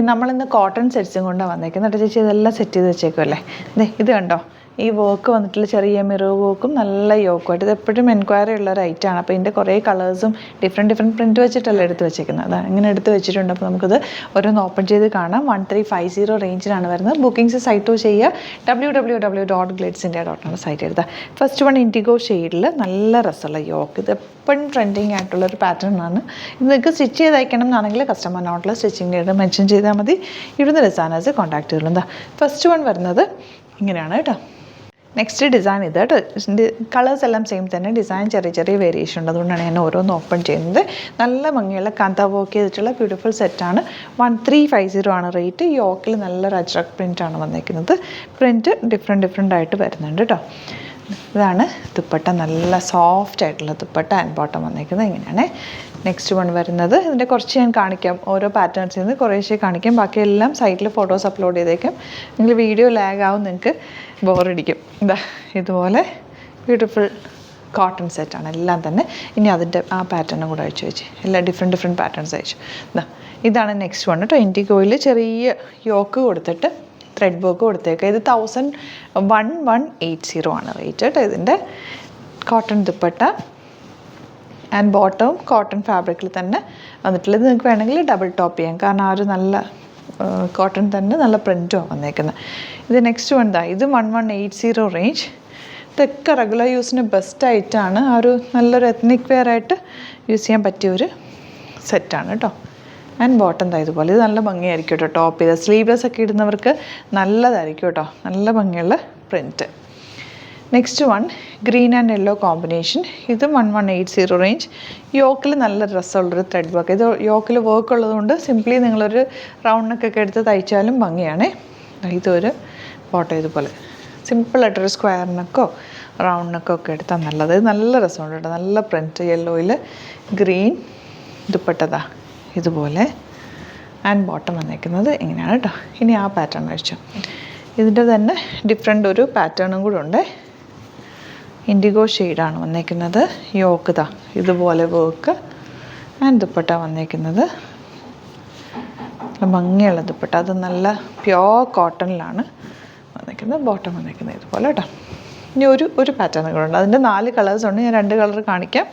നമ്മളിന്ന് കോട്ടൺ സെറ്റ്സും കൊണ്ടാണ് വന്നേക്കുന്നത്. എന്നിട്ട് ചേച്ചി ഇതെല്ലാം സെറ്റ് ചെയ്ത് വെച്ചേക്കുമല്ലേ. ഇത് കണ്ടോ, ഈ വർക്ക് വന്നിട്ടുള്ള ചെറിയ മിറർ വർക്കും നല്ല യോക്കുമായിട്ട്. ഇത് എപ്പോഴും എൻക്വയറി ഉള്ള ഒരു ഐറ്റമാണ്. അപ്പോൾ ഇതിൻ്റെ കുറേ കളേഴ്സും ഡിഫറെൻറ്റ് പ്രിൻറ്റ് വെച്ചിട്ടല്ല എടുത്ത് വെച്ചേക്കുന്നത്. അതാണ് ഇങ്ങനെ എടുത്ത് വെച്ചിട്ടുണ്ട്. അപ്പോൾ നമുക്കത് ഓരോന്ന് ഓപ്പൺ ചെയ്ത് കാണാം. 1350 റേഞ്ചിലാണ് വരുന്നത്. ബുക്കിംഗ്സ് സൈറ്റ് ചെയ്യുക www.glitzindia.com സൈറ്റ് എടുത്താൽ. ഫസ്റ്റ് വൺ ഇൻഡിഗോ ഷെയ്ഡിൽ നല്ല രസമുള്ള യോക്ക്. ഇത് എപ്പോഴും ട്രെൻഡിങ് ആയിട്ടുള്ളൊരു പാറ്റേൺ ആണ്. ഇത് നിങ്ങൾക്ക് സ്റ്റിച്ച് ചെയ്ത് അയക്കണം എന്നാണെങ്കിൽ കസ്റ്റമർ നോട്ടിൽ സ്റ്റിച്ചിങ് ചെയ്ത് മെൻഷൻ ചെയ്താൽ മതി. ഇവിടുന്ന് ഡിസൈനേഴ്സ് കോൺടാക്ട് ചെയ്തുള്ളൂ. എന്താ ഫസ്റ്റ് വൺ വരുന്നത് ഇങ്ങനെയാണ് കേട്ടോ. നെക്സ്റ്റ് ഡിസൈൻ ഇത് കേട്ടോ. കളേഴ്സ് എല്ലാം സെയിം തന്നെ, ഡിസൈൻ ചെറിയ വേരിയേഷൻ ഉണ്ട്. അതുകൊണ്ടാണ് ഞാൻ ഓരോന്ന് ഓപ്പൺ ചെയ്യുന്നത്. നല്ല ഭംഗിയുള്ള കാന്ത വർക്ക് ചെയ്തിട്ടുള്ള ബ്യൂട്ടിഫുൾ സെറ്റാണ്. 1350 ആണ് റേറ്റ്. യോക്കിൽ നല്ലൊരു അജ്രക് പ്രിൻ്റാണ് വന്നിരിക്കുന്നത്. പ്രിൻറ്റ് ഡിഫറെൻ്റ് ആയിട്ട് വരുന്നുണ്ട് കേട്ടോ. ഇതാണ് ദുപ്പട്ട, നല്ല സോഫ്റ്റ് ആയിട്ടുള്ള ദുപ്പട്ട ആൻഡ് ബോട്ടം വന്നിരിക്കുന്നത് ഇങ്ങനെയാണ്. നെക്സ്റ്റ് വൺ വരുന്നത് ഇതിൻ്റെ കുറച്ച് ഞാൻ കാണിക്കാം, ഓരോ പാറ്റേൺസിൽ നിന്ന് കുറേശ്ശേ കാണിക്കാം. ബാക്കിയെല്ലാം സൈറ്റിൽ ഫോട്ടോസ് അപ്ലോഡ് ചെയ്തേക്കാം. നിങ്ങൾ വീഡിയോ ലാഗ് ആവും, നിങ്ങൾക്ക് ബോറടിക്കും. ഇതാ ഇതുപോലെ ബ്യൂട്ടിഫുൾ കോട്ടൺ സെറ്റാണ് എല്ലാം തന്നെ. ഇനി അതിൻ്റെ ആ പാറ്റേണും കൂടെ അയച്ചു വെച്ച് എല്ലാം ഡിഫറെൻറ്റ് പാറ്റേൺസ് അയച്ചു. ഇതാണ് നെക്സ്റ്റ് വൺ കേട്ടോ. ഇൻഡിഗോയിൽ ചെറിയ യോക്ക് കൊടുത്തിട്ട് ത്രെഡ് വർക്ക് കൊടുത്തേക്കുക. ഇത് 1180 ആണ് റേറ്റ് കേട്ടോ. ഇതിൻ്റെ കോട്ടൺ ദുപ്പട്ട ആൻഡ് ബോട്ടവും കോട്ടൺ ഫാബ്രിക്കിൽ തന്നെ വന്നിട്ടുള്ളത്. നിങ്ങൾക്ക് വേണമെങ്കിൽ ഡബിൾ ടോപ്പ് ചെയ്യാം, കാരണം ആ ഒരു നല്ല കോട്ടൺ തന്നെ നല്ല പ്രിൻറ്റുമാണ് വന്നേക്കുന്നത്. ഇത് നെക്സ്റ്റ് വൺ ഇത് 1180 റേഞ്ച്. ഇതൊക്കെ റെഗുലർ യൂസിന് ബെസ്റ്റ് ആയിട്ടാണ്. ആ ഒരു നല്ലൊരു എത്നിക് വെയർ ആയിട്ട് യൂസ് ചെയ്യാൻ പറ്റിയൊരു സെറ്റാണ് കേട്ടോ. ആൻഡ് ബോട്ടം ഇതുപോലെ. ഇത് നല്ല ഭംഗിയായിരിക്കും കേട്ടോ. ടോപ്പ് ചെയ്ത് സ്ലീവ്ലെസ് ഒക്കെ ഇടുന്നവർക്ക് നല്ലതായിരിക്കും കേട്ടോ. നല്ല ഭംഗിയുള്ള print. Next one green and yellow combination. ഇത് 1180 റേഞ്ച്. യോക്കിൽ നല്ല രസമുള്ളൊരു ത്രെഡ് വർക്ക്. ഇത് യോക്കിൽ വർക്ക് ഉള്ളതുകൊണ്ട് സിംപ്ലി നിങ്ങളൊരു റൗണ്ട് നെക്കൊക്കെ എടുത്ത് തയ്ച്ചാലും ഭംഗിയാണ്. ഇതൊരു ബോട്ടം ഇതുപോലെ സിമ്പിളായിട്ടൊരു സ്ക്വയർ നെക്കോ റൗണ്ട് നെക്കോ ഒക്കെ എടുത്താൽ നല്ലത്. ഇത് നല്ല രസമുണ്ട് കേട്ടോ. നല്ല പ്രിൻറ്റ് യെല്ലോയിൽ ഗ്രീൻ ദുപ്പട്ടതാ ഇതുപോലെ ആൻഡ് ബോട്ടം വന്നേക്കുന്നത് ഇങ്ങനെയാണ് കേട്ടോ. ഇനി ആ പാറ്റേൺ കഴിച്ചു. ഇതിൻ്റെ തന്നെ ഡിഫറെൻ്റ് ഒരു പാറ്റേണും കൂടെ ഉണ്ട്. ഇൻഡിഗോ ഷെയ്ഡാണ് വന്നേക്കുന്നത്. യോക്ക് ഇതുപോലെ വർക്ക് ആൻഡ് ദുപ്പട്ട വന്നേക്കുന്നത് ഭംഗിയുള്ള ദുപ്പട്ട. അത് നല്ല പ്യോർ കോട്ടണിലാണ് വന്നേക്കുന്നത്. ബോട്ടം വന്നേക്കുന്നത് ഇതുപോലെ കേട്ടോ. ഇനി ഒരു പാറ്റേൺ കൂടെ ഉണ്ട്. അതിൻ്റെ 4 കളേഴ്സ് ഉണ്ട്. ഞാൻ 2 കളർ കാണിക്കാം,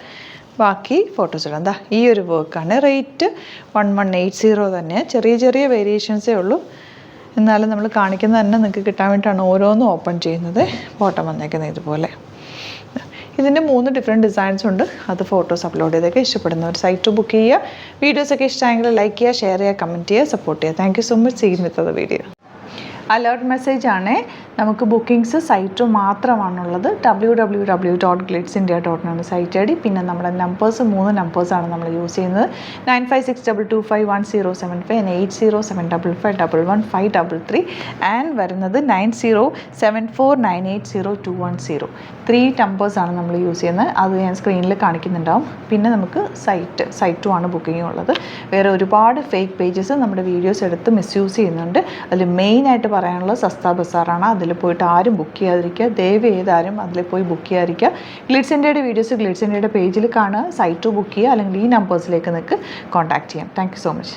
ബാക്കി ഫോട്ടോസ് ഇടാം. ഈ ഒരു വർക്കാണ്. റേറ്റ് 1180 തന്നെ. ചെറിയ വേരിയേഷൻസേ ഉള്ളൂ. എന്നാലും നമ്മൾ കാണിക്കുന്നത് തന്നെ നിങ്ങൾക്ക് കിട്ടാൻ വേണ്ടിയിട്ടാണ് ഓരോന്നും ഓപ്പൺ ചെയ്യുന്നത്. ബോട്ടം വന്നേക്കുന്നത് ഇതുപോലെ. ഇതിൻ്റെ 3 ഡിഫറെൻറ്റ് ഡിസൈൻസ് ഉണ്ട്. അത് ഫോട്ടോസ് അപ്ലോഡ് ചെയ്തൊക്കെ ഇഷ്ടപ്പെടുന്നവർ സൈറ്റ് ബുക്ക് ചെയ്യുക. വീഡിയോസൊക്കെ ഇഷ്ടമായെങ്കിൽ ലൈക്ക് ചെയ്യുക, ഷെയർ ചെയ്യുക, കമൻറ്റ് ചെയ്യുക, സപ്പോർട്ട് ചെയ്യുക. Thank you so much. Seen with the video. Alert message ആണ്. നമുക്ക് ബുക്കിംഗ്സ് സൈറ്റ് മാത്രമാണുള്ളത്. www.glitzindia.com site I D. പിന്നെ നമ്മുടെ നമ്പേഴ്സ് 3 നമ്പേഴ്സാണ് നമ്മൾ യൂസ് ചെയ്യുന്നത്. 9562251075 and 8075551533 ആൻഡ് വരുന്നത് 9074980210. 3 നമ്പേഴ്സാണ് നമ്മൾ യൂസ് ചെയ്യുന്നത്. അത് ഞാൻ സ്ക്രീനിൽ കാണിക്കുന്നുണ്ടാവും. പിന്നെ നമുക്ക് സൈറ്റും ആണ് ബുക്കിംഗ് ഉള്ളത്. വേറെ ഒരുപാട് ഫേക്ക് പേജസ് നമ്മുടെ വീഡിയോസ് എടുത്ത് മിസ്യൂസ് ചെയ്യുന്നുണ്ട്. അതിൽ മെയിനായിട്ട് പറയാനുള്ളത് സസ്ത ബസാറാണ്. അതിൽ പോയിട്ട് ആരും ബുക്ക് ചെയ്യാതിരിക്കുക. ദയവ് ചെയ്താരും അതിൽ പോയി ബുക്ക് ചെയ്യാതിരിക്കുക. ഗ്ലിറ്റ്സ് ഇന്ത്യയുടെ വീഡിയോസ് ഗ്ലിറ്റ്സ് ഇന്ത്യയുടെ പേജിൽ കാണുക, സൈറ്റ് ബുക്ക് ചെയ്യുക, അല്ലെങ്കിൽ ഈ നമ്പേഴ്സിലേക്ക് നിങ്ങൾക്ക് കോൺടാക്ട് ചെയ്യാം. Thank you so much.